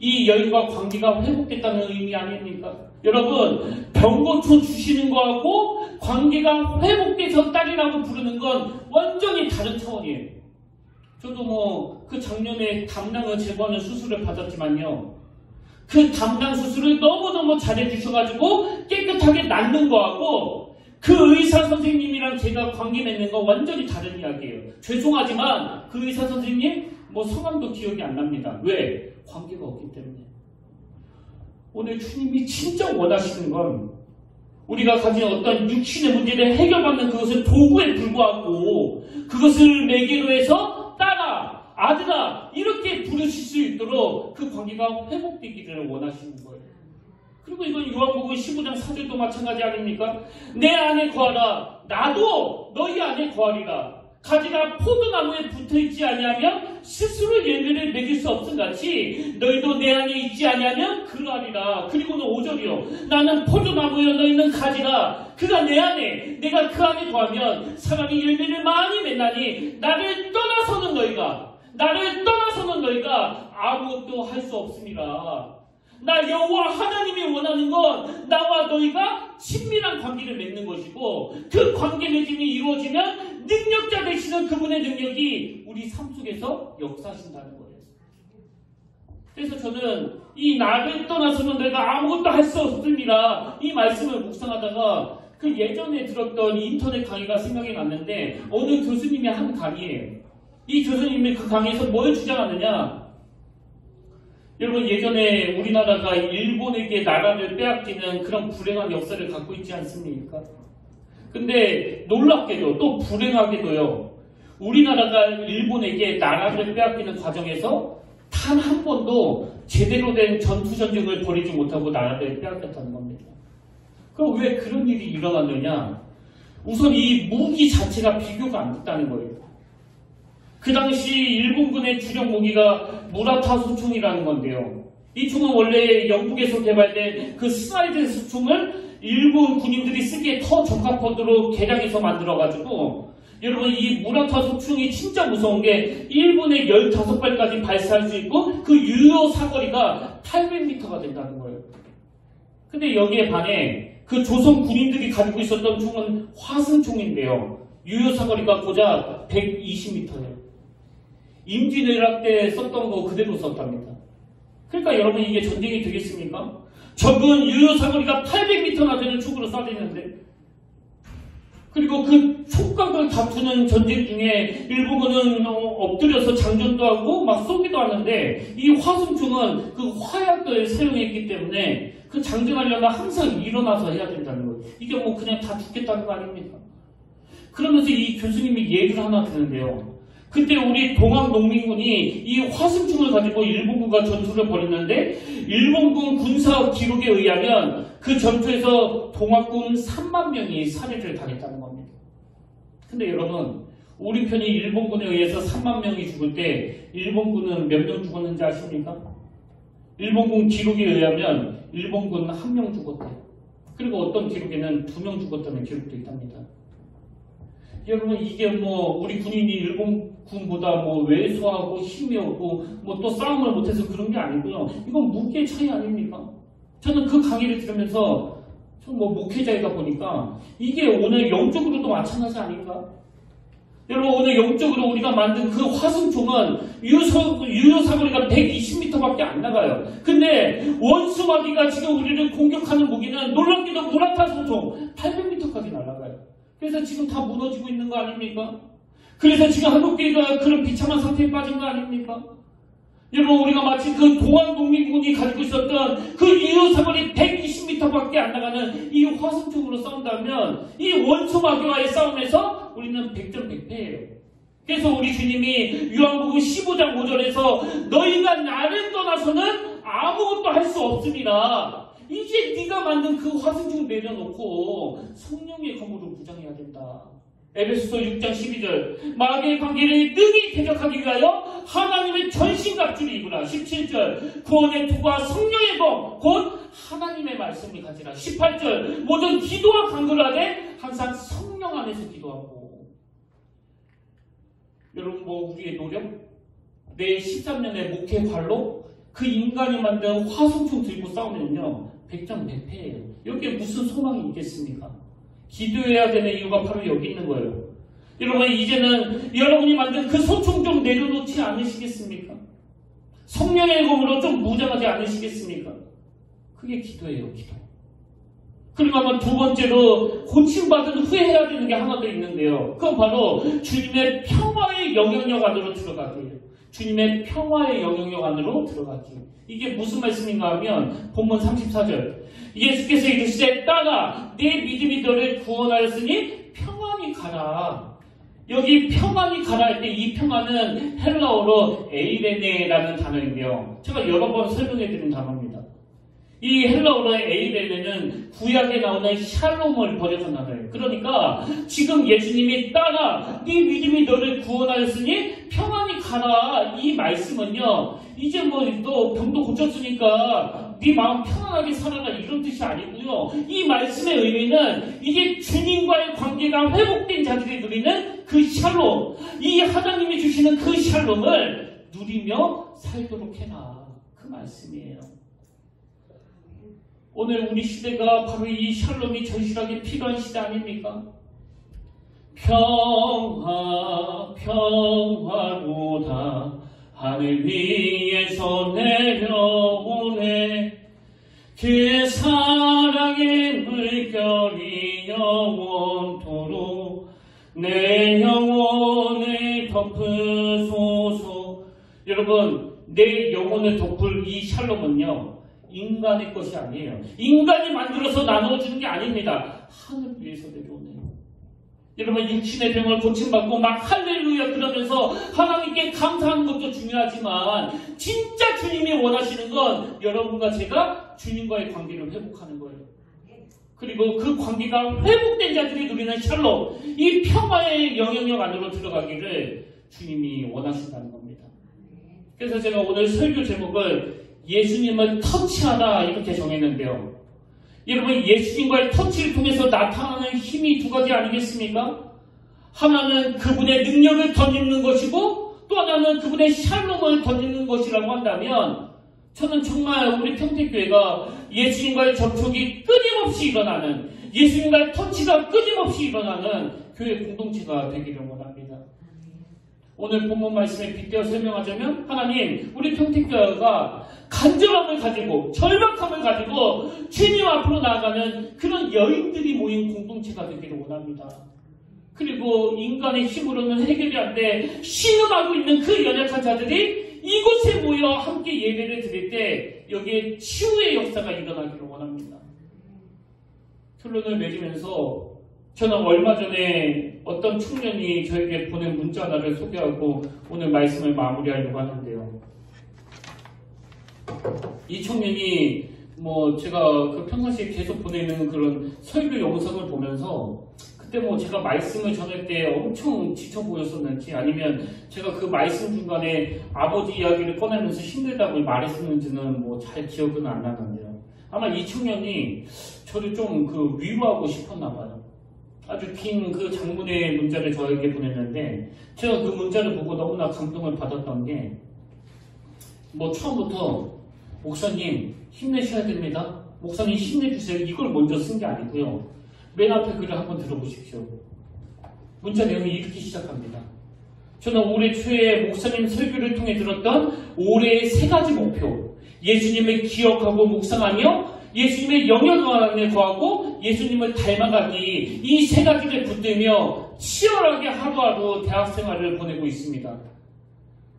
이 여인과 관계가 회복됐다는 의미 아닙니까? 여러분, 병 고쳐주시는 거하고 관계가 회복돼서 딸이라고 부르는 건 완전히 다른 차원이에요. 저도 그 작년에 담낭을 제거하는 수술을 받았지만요, 그 담낭 수술을 너무너무 잘해주셔가지고 깨끗하게 낫는 거하고 그 의사 선생님이랑 제가 관계 맺는 거 완전히 다른 이야기예요. 죄송하지만 그 의사 선생님 성함도 기억이 안 납니다. 왜? 관계가 없기 때문에. 오늘 주님이 진짜 원하시는 건 우리가 가진 어떤 육신의 문제를 해결받는 그것은 도구에 불과하고 그것을 매개로 해서 딸아, 아들아 이렇게 부르실 수 있도록 그 관계가 회복되기를 원하시는 거예요. 그리고 이건 요한복음 15장 4절도 마찬가지 아닙니까? 내 안에 거하라, 나도 너희 안에 거하리라. 가지가 포도나무에 붙어있지 아니하면 스스로 열매를 맺을 수 없음같이 너희도 내 안에 있지 아니하면 그러하리라. 그리고는 5절이요. 나는 포도나무여 너희는 가지라. 그가 내 안에 내가 그 안에 거하면 사람이 열매를 많이 맺나니 나를 떠나서는 너희가 나를 떠나서는 너희가 아무것도 할 수 없습니다. 나 여호와 하나님이 원하는 건 나와 너희가 친밀한 관계를 맺는 것이고, 그 관계 맺음이 이루어지면 능력자 되시는 그분의 능력이 우리 삶 속에서 역사하신다는 거예요. 그래서 저는 이 나를 떠나서는 너희가 아무것도 할 수 없습니다, 이 말씀을 묵상하다가 그 예전에 들었던 인터넷 강의가 생각이 났는데, 어느 교수님이 한 강의예요. 이 교수님이 그 강의에서 뭘 주장하느냐, 여러분, 예전에 우리나라가 일본에게 나라를 빼앗기는 그런 불행한 역사를 갖고 있지 않습니까? 근데 놀랍게도 또 불행하게도요, 우리나라가 일본에게 나라를 빼앗기는 과정에서 단 한 번도 제대로 된 전투전쟁을 벌이지 못하고 나라를 빼앗겼다는 겁니다. 그럼 왜 그런 일이 일어났느냐? 우선 이 무기 자체가 비교가 안 됐다는 거예요. 그 당시 일본군의 주력 무기가 무라타 소총이라는 건데요. 이 총은 원래 영국에서 개발된 그 스나이드 소총을 일본 군인들이 쓰기에 더 적합하도록 개량해서 만들어가지고, 여러분, 이 무라타 소총이 진짜 무서운 게 1분에 15발까지 발사할 수 있고 그 유효 사거리가 800m가 된다는 거예요. 근데 여기에 반해 그 조선 군인들이 가지고 있었던 총은 화승총인데요. 유효 사거리가 고작 120m예요. 임진왜란 때 썼던 거 그대로 썼답니다. 그러니까 여러분, 이게 전쟁이 되겠습니까? 적은 유효 사거리가 800m나 되는 총으로 쏴대는데, 그리고 그 촉각을 다투는 전쟁 중에 일본군은 엎드려서 장전도 하고 막 쏘기도 하는데, 이 화승총은 그 화약을 사용했기 때문에 그 장전하려면 항상 일어나서 해야 된다는 거예요. 이게 뭐 그냥 다 죽겠다는 거 아닙니까? 그러면서 이 교수님이 예를 하나 드는데요. 그때 우리 동학농민군이 이 화승총을 가지고 일본군과 전투를 벌였는데, 일본군 군사 기록에 의하면 그 전투에서 동학군 3만 명이 살해를 당했다는 겁니다. 근데 여러분, 우리 편이 일본군에 의해서 3만 명이 죽을 때 일본군은 몇 명 죽었는지 아십니까? 일본군 기록에 의하면 일본군 1명 죽었대요. 그리고 어떤 기록에는 2명 죽었다는 기록도 있답니다. 여러분, 이게 뭐 우리 군인이 일본군보다 뭐 왜소하고 힘이 없고 뭐 또 싸움을 못해서 그런 게 아니고요. 이건 무기의 차이 아닙니까? 저는 그 강의를 들으면서 뭐 목회자이다 보니까 이게 오늘 영적으로도 마찬가지 아닌가? 여러분, 오늘 영적으로 우리가 만든 그 화승총은 유효 사거리가 120m밖에 안 나가요. 근데 원수 마귀가 지금 우리를 공격하는 무기는 놀랍게도 무라타 소총 800m까지 날아가요. 그래서 지금 다 무너지고 있는 거 아닙니까? 그래서 지금 한국교회가 그런 비참한 상태에 빠진 거 아닙니까? 여러분, 우리가 마치 그 동학농민군이 가지고 있었던 그 유효 사거리 120m밖에 안 나가는 이 화승총으로 싸운다면 이 원수 마귀와의 싸움에서 우리는 100점 100패예요. 그래서 우리 주님이 요한복음 15장 5절에서 너희가 나를 떠나서는 아무것도 할 수 없습니다. 이제 네가 만든 그 화승총 내려놓고 성령의 검으로 무장해야 된다. 에베소서 6장 12절 마귀의 관계를 능히 대적하기 위하여 하나님의 전신갑주를 입으라. 17절 구원의 투구와 성령의 검 곧 하나님의 말씀을 가지라. 18절 모든 기도와 간구를 하되 항상 성령 안에서 기도하고. 여러분, 뭐 우리의 노력? 내 13년의 목회 관로? 그 인간이 만든 화승총 들고 싸우면요 100점 100패예요. 여기에 무슨 소망이 있겠습니까? 기도해야 되는 이유가 바로 여기 있는 거예요. 여러분, 이제는 여러분이 만든 그 소총 좀 내려놓지 않으시겠습니까? 성령의 검으로 좀 무장하지 않으시겠습니까? 그게 기도예요, 기도. 그리고 아마 두 번째로 고침받은 후에 해야 되는 게 하나 더 있는데요. 그건 바로 주님의 평화의 영향력 안으로 들어가기예요. 주님의 평화의 영향력 안으로 들어가기. 이게 무슨 말씀인가 하면 본문 34절 예수께서 이르시되 딸아 네 믿음이 너를 구원하였으니 평안히 가라. 여기 평안히 가라 할 때 이 평안은 헬라어로 에이레네라는 단어인데요. 제가 여러 번 설명해 드린 단어입니다. 이 헬라어로의 에이레네는 구약에 나오는 샬롬을 번역한 단어예요. 그러니까 지금 예수님이 딸아 네 믿음이 너를 구원하였으니 평안히 가라 이 말씀은요, 이제 뭐 또 병도 고쳤으니까 네 마음 편안하게 살아라 이런 뜻이 아니고요. 이 말씀의 의미는 이게 주님과의 관계가 회복된 자들이 누리는 그 샬롬, 이 하나님이 주시는 그 샬롬을 누리며 살도록 해라. 그 말씀이에요. 오늘 우리 시대가 바로 이 샬롬이 절실하게 필요한 시대 아닙니까? 평화로다 하늘 위에서 내려오네. 그 사랑의 물결이 영원토록 내 영혼을 덮으소서. 여러분, 내 영혼을 덮을 이 샬롬은요, 인간의 것이 아니에요. 인간이 만들어서 나눠주는 게 아닙니다. 하늘 위에서 내려오네요. 여러분, 육신의 병을 고침받고 막 할렐루야 그러면서 하나님께 감사하는 것도 중요하지만 진짜 주님이 원하시는 건 여러분과 제가 주님과의 관계를 회복하는 거예요. 그리고 그 관계가 회복된 자들이 누리는 샬롬, 이 평화의 영향력 안으로 들어가기를 주님이 원하신다는 겁니다. 그래서 제가 오늘 설교 제목을 예수님을 터치하다 이렇게 정했는데요. 여러분, 예수님과의 터치를 통해서 나타나는 힘이 두 가지 아니겠습니까? 하나는 그분의 능력을 덧입는 것이고 또 하나는 그분의 샬롬을 덧입는 것이라고 한다면 저는 정말 우리 평택교회가 예수님과의 접촉이 끊임없이 일어나는, 예수님과의 터치가 끊임없이 일어나는 교회 공동체가 되기를 원합니다. 오늘 본문 말씀에 빗대어 설명하자면 하나님, 우리 평택교회가 간절함을 가지고 절박함을 가지고 주님 앞으로 나아가는 그런 여인들이 모인 공동체가 되기를 원합니다. 그리고 인간의 힘으로는 해결이 안 돼 신음하고 있는 그 연약한 자들이 이곳에 모여 함께 예배를 드릴 때 여기에 치유의 역사가 일어나기를 원합니다. 결론을 맺으면서 저는 얼마 전에 어떤 청년이 저에게 보낸 문자 하나를 소개하고 오늘 말씀을 마무리하려고 하는데요. 이 청년이 제가 그 평상시에 계속 보내는 그런 설교 영상을 보면서 그때 제가 말씀을 전할 때 엄청 지쳐 보였었는지 아니면 제가 그 말씀 중간에 아버지 이야기를 꺼내면서 힘들다고 말했었는지는 잘 기억은 안 나는데요. 아마 이 청년이 저를 좀 위로하고 싶었나 봐요. 아주 긴 그 장문의 문자를 저에게 보냈는데 제가 그 문자를 보고 너무나 감동을 받았던 게 처음부터 목사님 힘내셔야 됩니다. 목사님 힘내주세요. 이걸 먼저 쓴 게 아니고요. 맨 앞에 글을 한번 들어보십시오. 문자 내용이 이렇게 시작합니다. 저는 올해 초에 목사님 설교를 통해 들었던 올해의 3가지 목표, 예수님을 기억하고 묵상하며 예수님의 영역 안에 거하고 예수님을 닮아가기, 이 3가지를 붙들며 치열하게 하루하루 대학생활을 보내고 있습니다.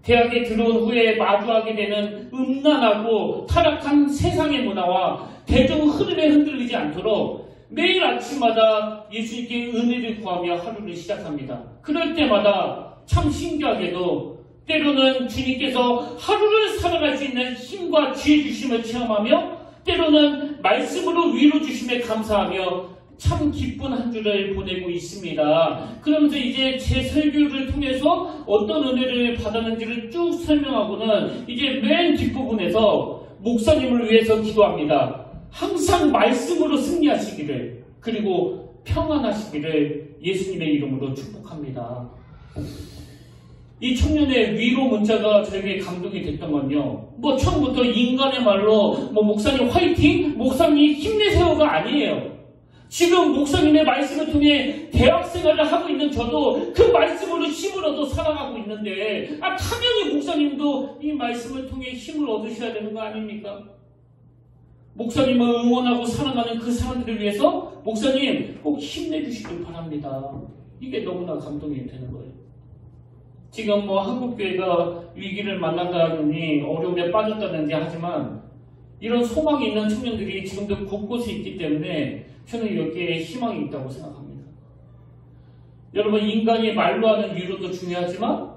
대학에 들어온 후에 마주하게 되는 음란하고 타락한 세상의 문화와 대중 흐름에 흔들리지 않도록 매일 아침마다 예수님께 은혜를 구하며 하루를 시작합니다. 그럴 때마다 참 신기하게도 때로는 주님께서 하루를 살아갈 수 있는 힘과 지혜 주심을 체험하며 때로는 말씀으로 위로 주심에 감사하며 참 기쁜 한 주를 보내고 있습니다. 그러면서 이제 제 설교를 통해서 어떤 은혜를 받았는지를 쭉 설명하고는 이제 맨 뒷부분에서 목사님을 위해서 기도합니다. 항상 말씀으로 승리하시기를, 그리고 평안하시기를 예수님의 이름으로 축복합니다. 이 청년의 위로 문자가 저에게 감동이 됐던 건요, 처음부터 인간의 말로 목사님 화이팅, 목사님 힘내세요가 아니에요. 지금 목사님의 말씀을 통해 대학생활을 하고 있는 저도 그 말씀으로 힘을 얻어 살아가고 있는데 당연히 목사님도 이 말씀을 통해 힘을 얻으셔야 되는 거 아닙니까? 목사님을 응원하고 사랑하는 그 사람들을 위해서 목사님 꼭 힘내주시길 바랍니다. 이게 너무나 감동이 되는 거예요. 지금 한국교회가 위기를 만난다느니 어려움에 빠졌다든지 하지만 이런 소망이 있는 청년들이 지금도 곳곳에 있기 때문에 저는 여기에 희망이 있다고 생각합니다. 여러분, 인간이 말로 하는 위로도 중요하지만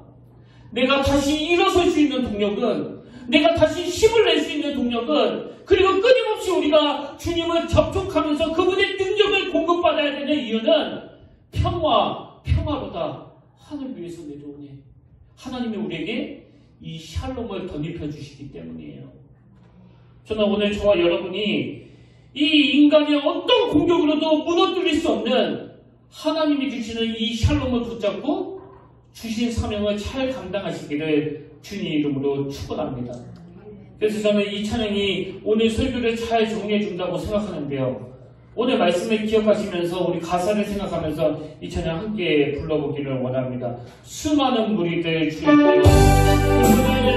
내가 다시 일어설 수 있는 동력은, 내가 다시 힘을 낼 수 있는 동력은, 그리고 끊임없이 우리가 주님을 접촉하면서 그분의 능력을 공급받아야 되는 이유는 평화로다 하늘 위에서 내려오네. 하나님이 우리에게 이 샬롬을 덧입혀 주시기 때문이에요. 저는 오늘 저와 여러분이 이 인간의 어떤 공격으로도 무너뜨릴 수 없는 하나님이 주시는 이 샬롬을 붙잡고 주신 사명을 잘 감당하시기를 주님 이름으로 축원합니다. 그래서 저는 이 찬양이 오늘 설교를 잘 정리해 준다고 생각하는데요. 오늘 말씀을 기억하시면서 우리 가사를 생각하면서 이 찬양 함께 불러보기를 원합니다. 수많은 무리들 주여 그분을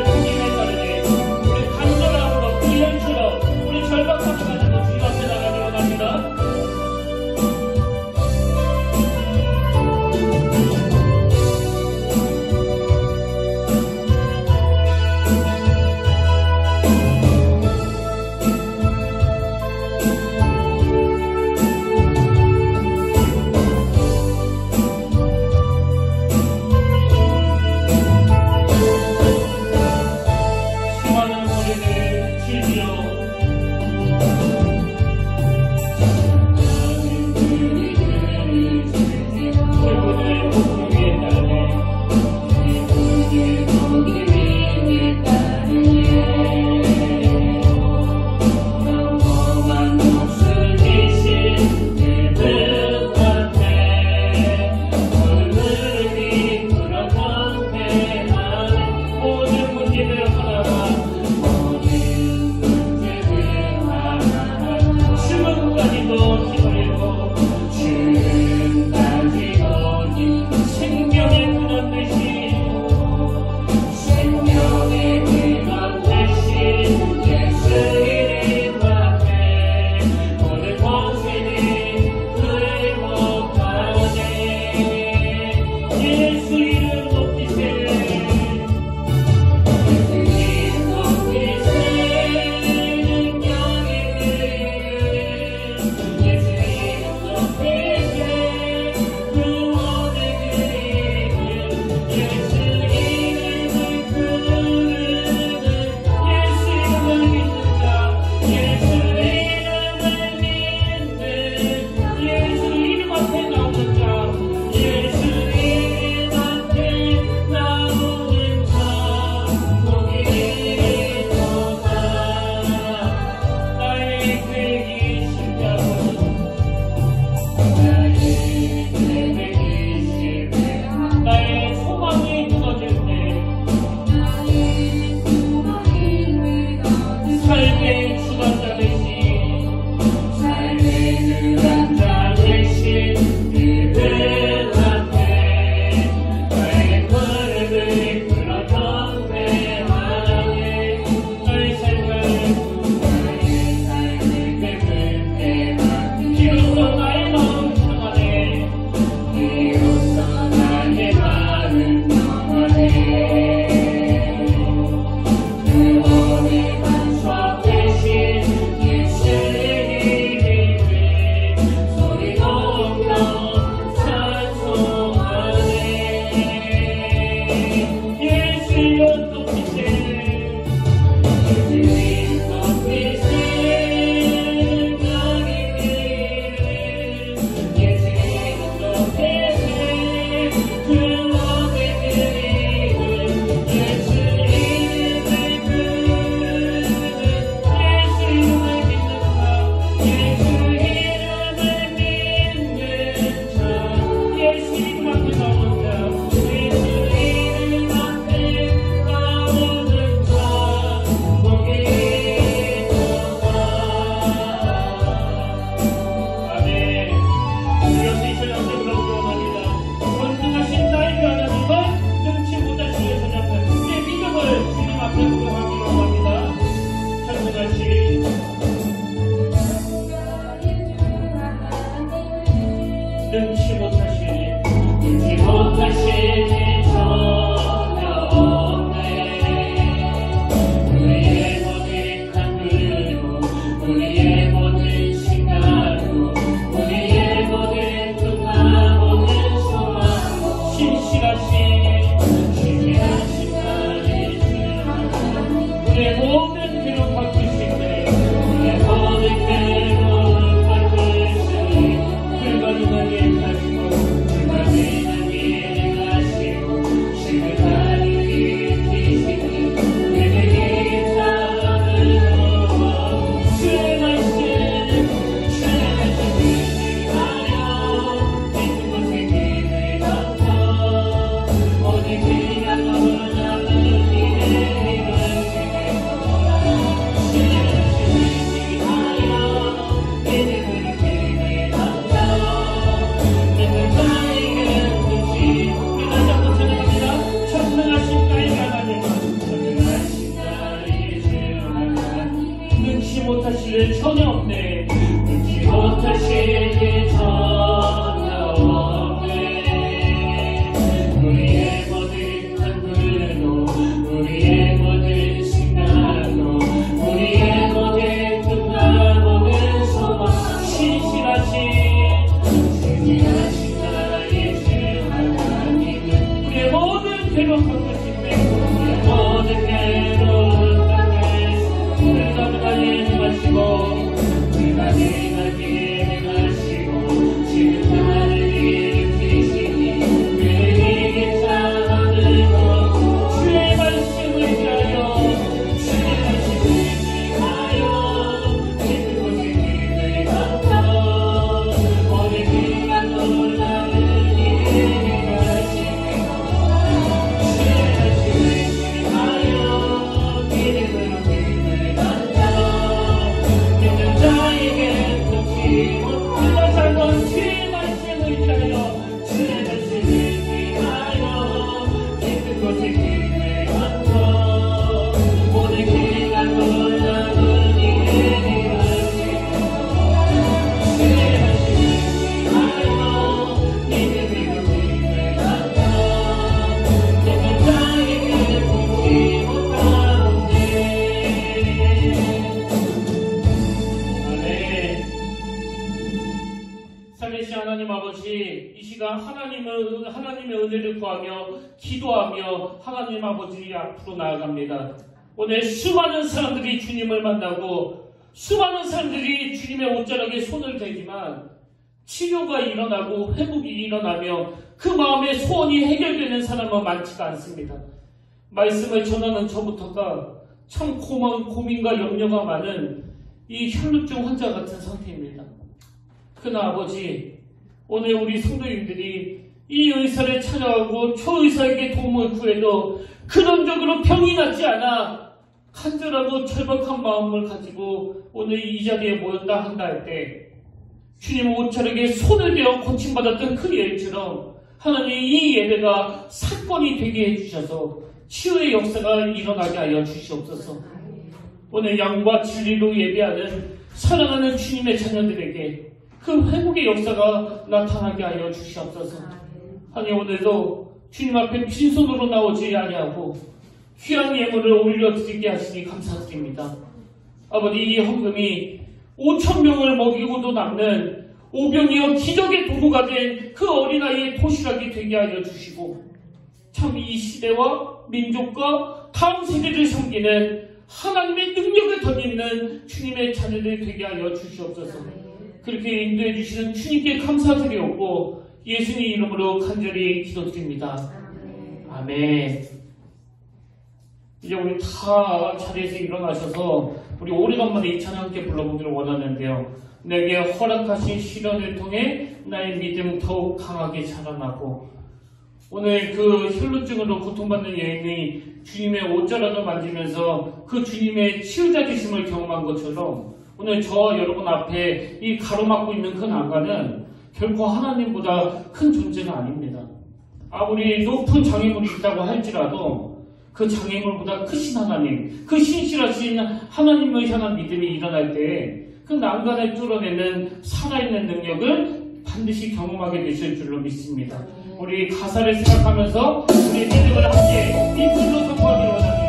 주님의 따르네 우리 간절함으로 비행처럼 우리 절박함을 가지고 주님 앞에 나가기 원합니다. 능치 못하실 일 전혀 없네. 능치 못하실 일 전혀 없네. 우리의 모든 한글도 우리의 모든 생각도 우리의 모든 꿈과 모든 소망 신실하신 나의 주 하나님은 우리의 모든 괴로움 바꾸시네. 우리의 모든 괴로움 바꾸시고 내가 나를 행하시고 내가 내게 행하시고 지금 나를 일으키시니 내게 잘하고 주의 말씀을 위하여 주의 말씀을 위하여 깊은 곳에 길을 걷고 오늘 그가 놀라는 일을 하시며 주의 말씀을 위하여 믿음으로 길을 걷고 믿는 자에게 끊지 못하여 살던 주의 말씀을 위하여 주의 말씀을 위하여 깊은 곳에 길을 걷고 오늘 그가 놀라는 일을 하시며 주의 말씀을 위하여 믿음으로 길을 걷고 믿는 자에게 끊지 못하는데. 아멘. 살리신 하나님 아버지, 이 시간 하나님의 은혜를 구하며 기도하며 하나님 아버지 앞으로 나아갑니다. 오늘 수많은 사람들이 주님을 만나고 수많은 사람들이 주님의 옷자락에 손을 대지만 치료가 일어나고 회복이 일어나며 그 마음의 소원이 해결되는 사람은 많지가 않습니다. 말씀을 전하는 저부터가 참 고민과 염려가 많은 이 혈루증 환자 같은 상태입니다. 그러나 아버지, 오늘 우리 성도님들이 이 의사를 찾아가고 저 의사에게 도움을 구해도 근원적으로 병이 낫지 않아 간절하고 절박한 마음을 가지고 오늘 이 자리에 모였다 한다 할 때 주님 옷자락에 손을 대어 고침받았던 그 예처럼 하나님 이 예배가 사건이 되게 해주셔서 치유의 역사가 일어나게 하여 주시옵소서. 오늘 양과 진리로 예배하는 사랑하는 주님의 자녀들에게 그 회복의 역사가 나타나게 하여 주시옵소서. 하나님 오늘도 주님 앞에 빈손으로 나오지 아니하고 귀한 예물을 올려드리게 하시니 감사드립니다. 아버지, 이 헌금이 5,000명을 먹이고도 남는 오병이어 기적의 도구가 된 그 어린아이의 도시락이 되게 하여 주시고 참 이 시대와 민족과 다음 세대를 섬기는 하나님의 능력을 덧입는 주님의 자녀들이 되게 하여 주시옵소서. 그렇게 인도해 주시는 주님께 감사드리옵고 예수님 이름으로 간절히 기도드립니다. 아멘. 이제 우리 다 자리에서 일어나셔서 우리 오래간만에 이 찬양 함께 불러보기를 원하는데요. 내게 허락하신 시련을 통해 나의 믿음 더욱 강하게 자라나고 오늘 그 혈루증으로 고통받는 여인이 주님의 옷자락을 만지면서 그 주님의 치유자 되심을 경험한 것처럼 오늘 저와 여러분 앞에 이 가로막고 있는 그 난간은 결코 하나님보다 큰 존재가 아닙니다. 아무리 높은 장애물이 있다고 할지라도 그 장애물보다 크신 하나님, 그 신실하신 하나님을 향한 믿음이 일어날 때 그 난간을 뚫어내는 살아있는 능력을 반드시 경험하게 되실 줄로 믿습니다. 우리 가사를 생각하면서 우리 믿음을 함께 입술로 선포하기를 원합니다.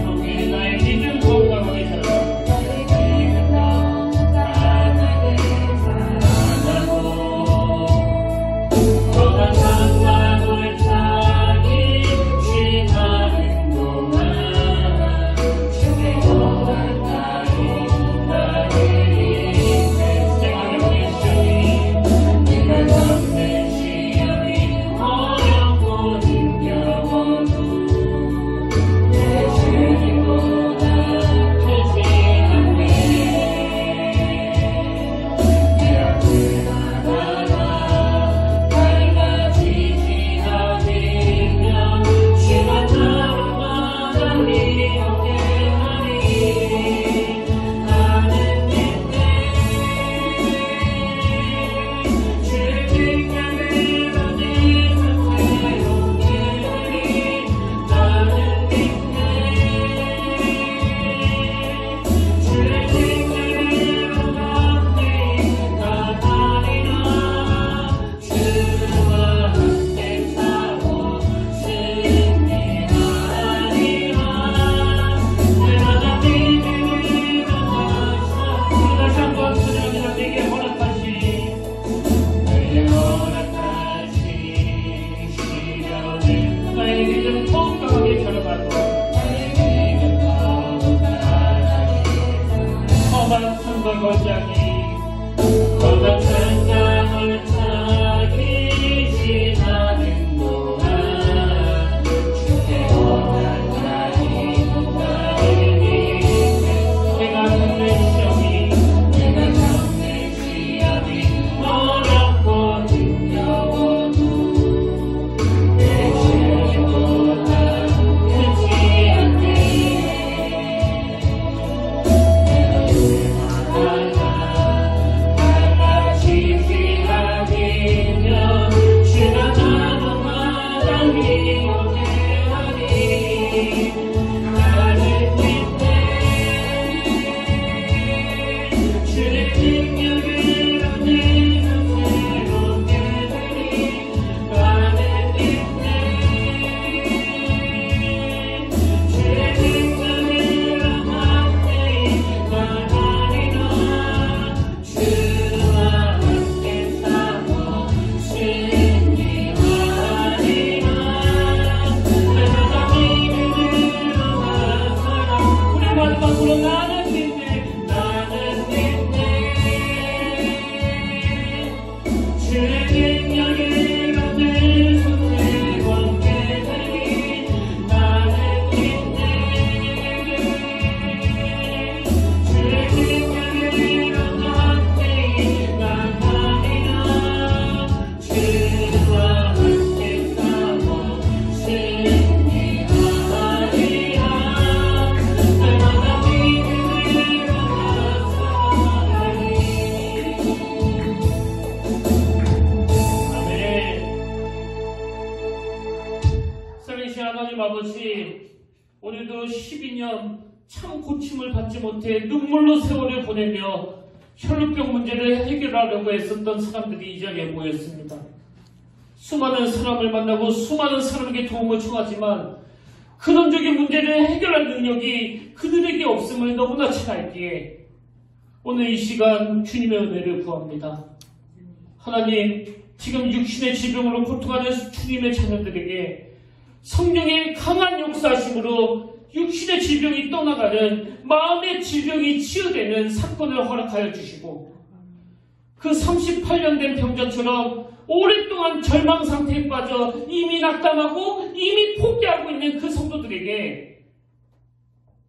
통해 나의 믿음 아버지, 오늘도 12년 참 고침을 받지 못해 눈물로 세월을 보내며 혈루병 문제를 해결하려고 애썼던 사람들이 이 자리에 모였습니다. 수많은 사람을 만나고 수많은 사람에게 도움을 청하지만 근원적인 문제를 해결할 능력이 그들에게 없음을 너무나 잘 알기에 오늘 이 시간 주님의 은혜를 구합니다. 하나님, 지금 육신의 질병으로 고통하는 주님의 자녀들에게 성령의 강한 역사하심으로 육신의 질병이 떠나가는 마음의 질병이 치유되는 사건을 허락하여 주시고, 그 38년 된 병자처럼 오랫동안 절망 상태에 빠져 이미 낙담하고 이미 포기하고 있는 그 성도들에게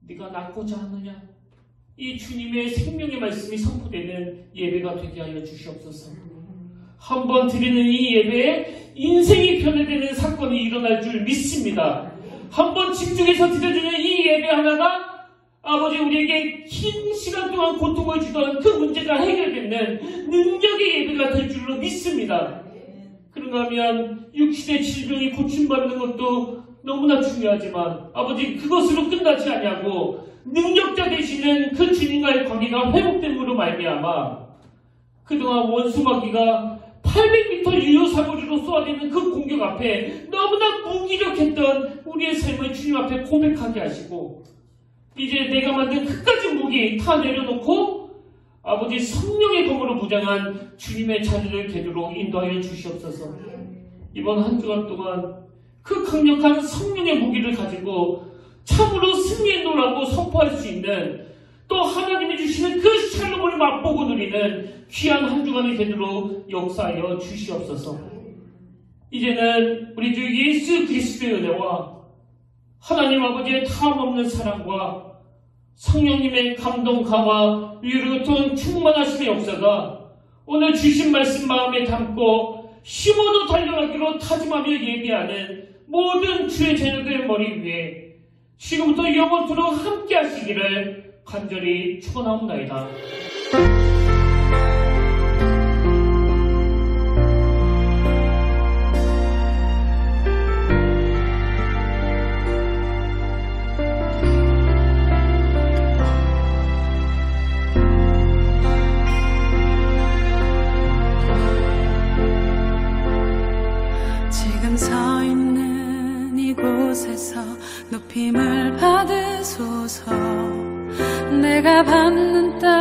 네가 낫고자 하느냐, 이 주님의 생명의 말씀이 선포되는 예배가 되게 하여 주시옵소서. 한번 드리는 이 예배에 인생이 변화되는 사건이 일어날 줄 믿습니다. 한번 집중해서 드려주는 이 예배 하나가 아버지 우리에게 긴 시간 동안 고통을 주던 그 문제가 해결되는 능력의 예배가 될 줄로 믿습니다. 그런가 하면 육신의 질병이 고침받는 것도 너무나 중요하지만 아버지 그것으로 끝나지 않냐고 능력자 되시는 그 주님과의 관계가 회복됨으로 말미암아 그동안 원수마귀가 800m 유효 사거리로 쏘아대는 그 공격 앞에 너무나 무기력했던 우리의 삶을 주님 앞에 고백하게 하시고, 이제 내가 만든 그까지 무기 다 내려놓고 아버지 성령의 검으로 무장한 주님의 자녀를 되도록 인도하여 주시옵소서. 이번 한 주간 동안 그 강력한 성령의 무기를 가지고 참으로 승리의 노라고 선포할 수 있는, 또 하나님이 주시는 그 샬롬을 맛보고 누리는 귀한 한 주간이 되도록 역사하여 주시옵소서. 이제는 우리 주 예수 그리스도의 은혜와 하나님 아버지의 탐없는 사랑과 성령님의 감동, 강화, 위로 통 충만하심의 역사가 오늘 주신 말씀 마음에 담고 힘으로 달려가기로 다짐하며 예비하는 모든 주의 자녀들의 머리 위에 지금부터 영원토록 함께 하시기를 간절히 축원하옵나이다. 지금 서 있는 이곳에서 높임을 받으소서. 내가 받는 땅